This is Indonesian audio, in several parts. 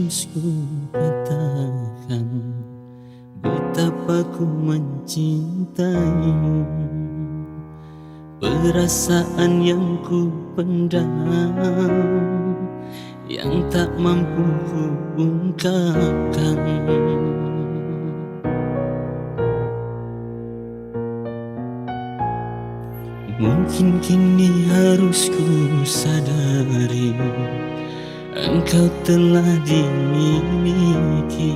harus ku katakan betapa ku mencintaimu? Perasaan yang ku pendam, yang tak mampu ku ungkapkan. Mungkin kini harus ku sadari, engkau telah dimiliki.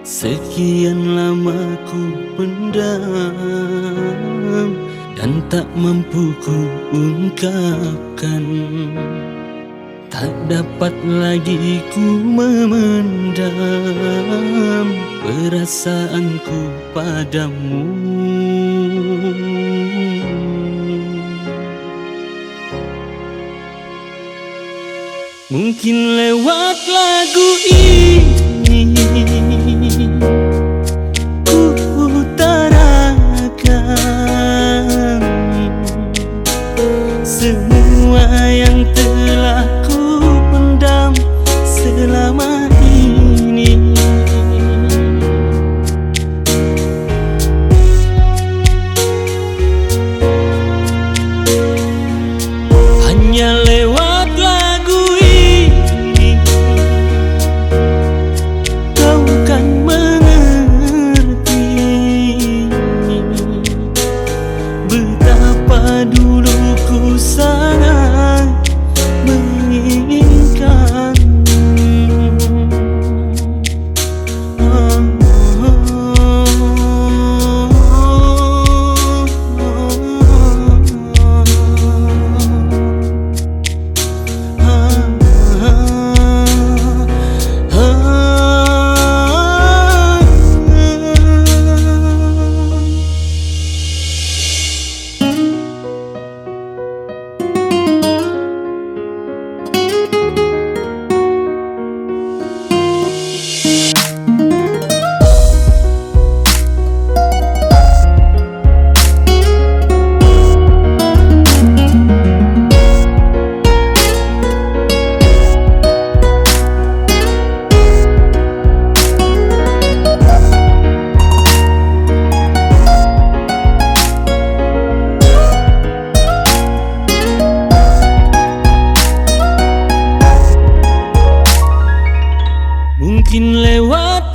Sekian lama ku pendam dan tak mampu ku ungkapkan. Tak dapat lagi ku memendam perasaanku padamu. Mungkin lewat lagu ini ku utarakan semua yang telah ku pendam selama ini. Hanya lewat lagu ini kau kan mengerti betapa dulu ku sangat menginginkanmu. Mungkin lewat